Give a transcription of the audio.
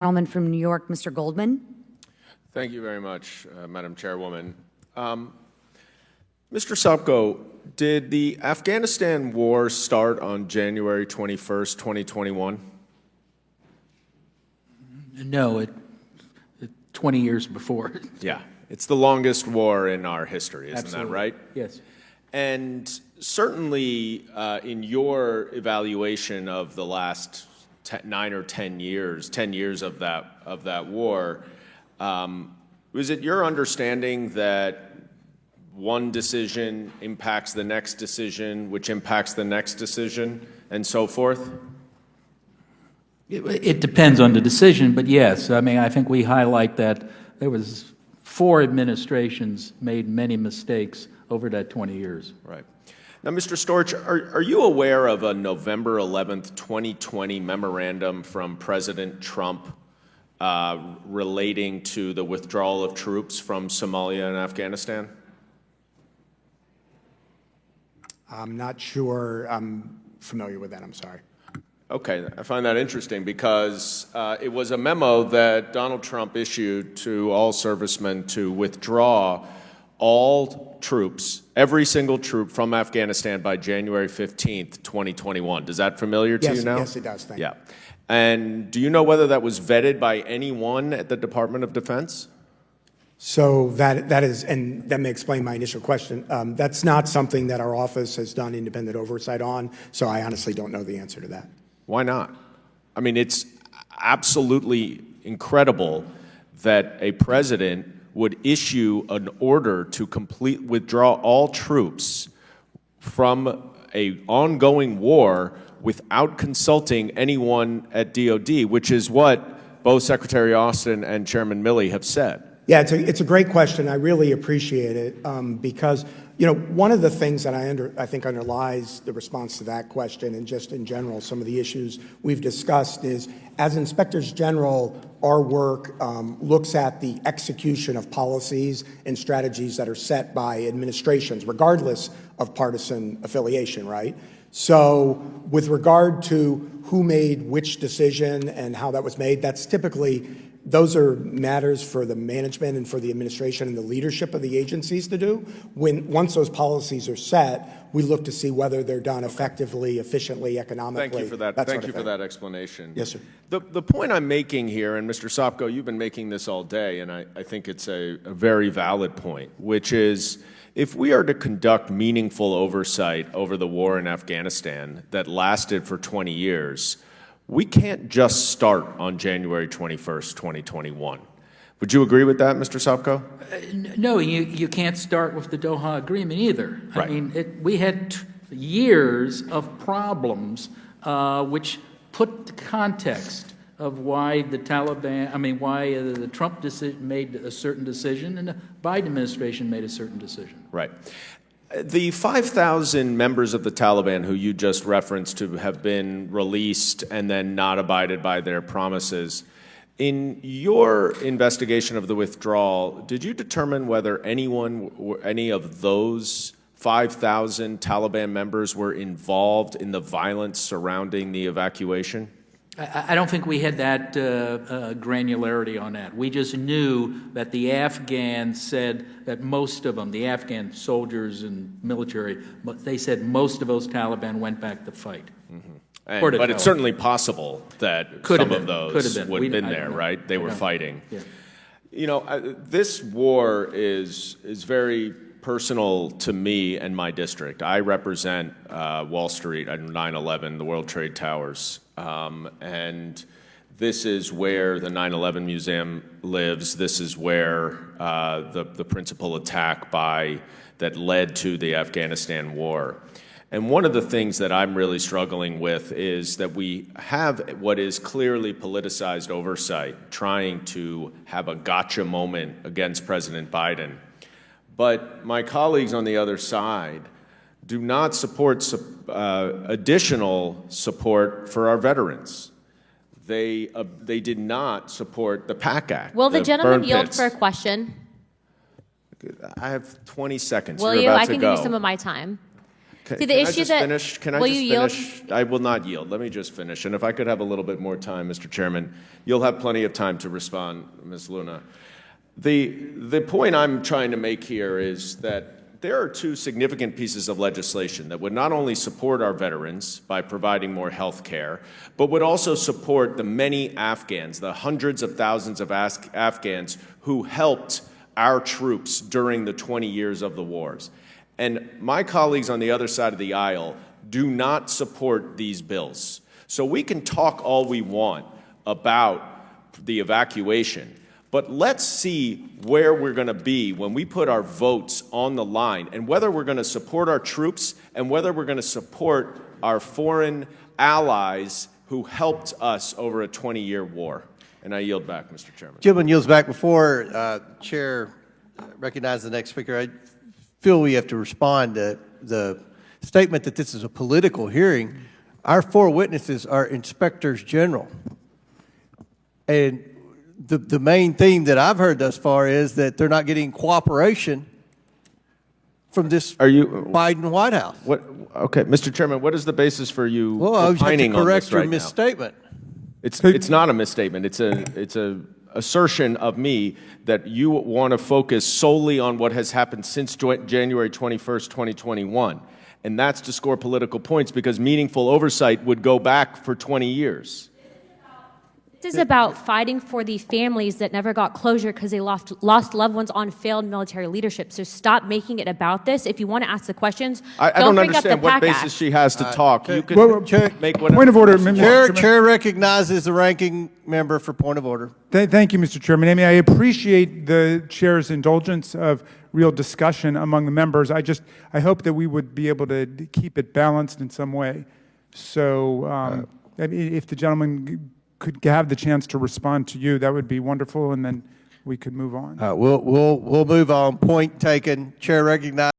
Gentleman from New York, Mr. Goldman. Thank you very much, Madam Chairwoman. Mr. Sopko, did the Afghanistan war start on January 21st, 2021? No, 20 years before. Yeah, it's the longest war in our history, isn't Absolutely. that right? Yes. And certainly in your evaluation of the last 9 or 10 years of that war, was it your understanding that one decision impacts the next decision, which impacts the next decision, and so forth? It depends on the decision, but yes. I mean, I think we highlight that there was 4 administrations made many mistakes over that 20 years. Right. Now, Mr. Storch, are you aware of a November 11th, 2020 memorandum from President Trump relating to the withdrawal of troops from Somalia and Afghanistan? I'm not sure I'm familiar with that. I'm sorry. Okay, I find that interesting because it was a memo that Donald Trump issued to all servicemen to withdraw all troops, every single troop from Afghanistan by January 15th, 2021. Does that familiar to you now? Yes, it does. Thank you. Yeah. And do you know whether that was vetted by anyone at the Department of Defense? So that is, and that may explain my initial question. That's not something that our office has done independent oversight on, so I honestly don't know the answer to that. Why not? I mean, it's absolutely incredible that a president would issue an order to withdraw all troops from an ongoing war without consulting anyone at DOD, which is what both Secretary Austin and Chairman Milley have said. Yeah, it's a great question. I really appreciate it because, you know, one of the things that I think underlies the response to that question and just in general some of the issues we've discussed is as inspectors general, our work looks at the execution of policies and strategies that are set by administrations, regardless of partisan affiliation, right? So with regard to who made which decision and how that was made, that's typically those are matters for the management and for the administration and the leadership of the agencies to do. Once those policies are set, we look to see whether they're done effectively, efficiently, economically. Thank you for that. Thank you for that explanation. Yes, sir. The point I'm making here, and Mr. Sopko, you've been making this all day, and I think it's a very valid point, which is if we are to conduct meaningful oversight over the war in Afghanistan that lasted for 20 years, we can't just start on January 21st, 2021. Would you agree with that, Mr. Sopko? No, you can't start with the Doha Agreement either. Right. I mean, we had years of problems which put the context of why the why the Trump made a certain decision and the Biden administration made a certain decision. Right. The 5,000 members of the Taliban who you just referenced to have been released and then not abided by their promises, in your investigation of the withdrawal, did you determine whether any of those 5,000 Taliban members were involved in the violence surrounding the evacuation? I don't think we had that granularity on that. We just knew that the Afghans said that most of them, the Afghan soldiers and military, they said most of those Taliban went back to fight. Mm-hmm. But it's certainly possible that some of those would have been there, right? They were fighting. Yeah. You know, this war is very personal to me and my district. I represent Wall Street and 9/11, the World Trade Towers. And this is where the 9/11 Museum lives. This is where the principal attack that led to the Afghanistan war. And one of the things that I'm really struggling with is that we have what is clearly politicized oversight, trying to have a gotcha moment against President Biden. But my colleagues on the other side do not support additional support for our veterans. They did not support the PAC Act. Will the gentleman yield pits. for a question? I have 20 seconds. Will You're you? about I to can go. give you some of my time. See, the Can I issue just that- finish? Can I will just you yield? finish? I will not yield. Let me just finish. And if I could have a little bit more time, Mr. Chairman, you'll have plenty of time to respond, Ms. Luna. The point I'm trying to make here is that there are two significant pieces of legislation that would not only support our veterans by providing more health care, but would also support the many Afghans, the hundreds of thousands of Afghans who helped our troops during the 20 years of the wars. And my colleagues on the other side of the aisle do not support these bills. So we can talk all we want about the evacuation, but let's see where we're going to be when we put our votes on the line, and whether we're going to support our troops and whether we're going to support our foreign allies who helped us over a 20-year war. And I yield back, Mr. Chairman. Gentleman yields back. Before Chair recognizes the next speaker, I feel we have to respond to the statement that this is a political hearing. Our four witnesses are inspectors general. And the main theme that I've heard thus far is that they're not getting cooperation from this Biden White House. What? Okay, Mr. Chairman, what is the basis for you Well, I was opining to on correct this your right now? misstatement. It's not a misstatement. It's a assertion of me that you want to focus solely on what has happened since January 21st, 2021. And that's to score political points, because meaningful oversight would go back for 20 years. This is about fighting for the families that never got closure because they lost loved ones on failed military leadership. So stop making it about this. If you want to ask the questions, I don't bring up understand the what PAC basis Act. she has to talk. You can make whatever. Point of order, Mr. Chairman. Chair recognizes the ranking member for point of order. Thank you, Mr. Chairman. I mean, I appreciate the chair's indulgence of real discussion among the members. I hope that we would be able to keep it balanced in some way. So I mean, if the gentleman could have the chance to respond to you, that would be wonderful, and then we could move on. We'll move on. Point taken. Chair recognizes